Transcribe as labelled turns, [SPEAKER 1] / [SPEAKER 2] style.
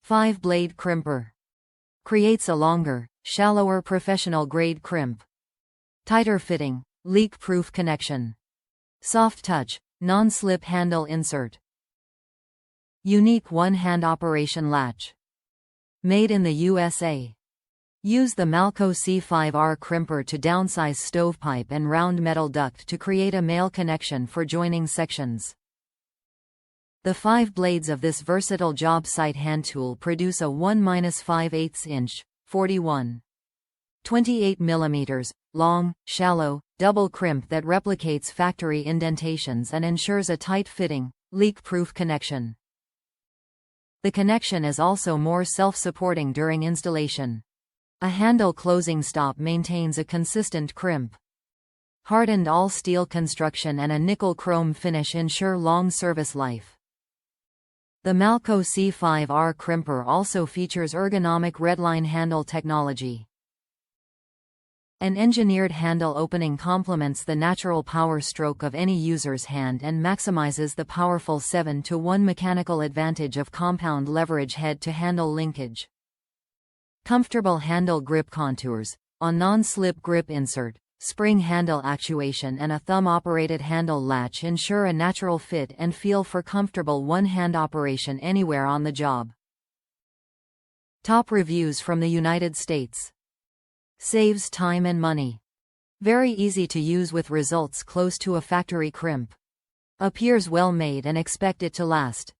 [SPEAKER 1] 5-blade crimper. Creates a longer, shallower professional-grade crimp. Tighter fitting, leak-proof connection. Soft touch, non-slip handle insert. Unique one-hand operation latch. Made in the USA. Use the Malco C5R Crimper to downsize stovepipe and round metal duct to create a male connection for joining sections. The 5 blades of this versatile job site hand tool produce a 1-5/8 inch, 41.28 mm, long, shallow, double crimp that replicates factory indentations and ensures a tight-fitting, leak-proof connection. The connection is also more self-supporting during installation. A handle closing stop maintains a consistent crimp. Hardened all-steel construction and a nickel chrome finish ensure long service life. The Malco C5R Crimper also features ergonomic RedLine Handle technology. An engineered handle opening complements the natural power stroke of any user's hand and maximizes the powerful 7-to-1 mechanical advantage of compound leverage head-to-handle linkage. Comfortable handle grip contours, a non-slip grip insert, spring handle actuation and a thumb-operated handle latch ensure a natural fit and feel for comfortable one-hand operation anywhere on the job. Top reviews from the United States. Saves time and money. Very easy to use with results close to a factory crimp. Appears well made and expect it to last.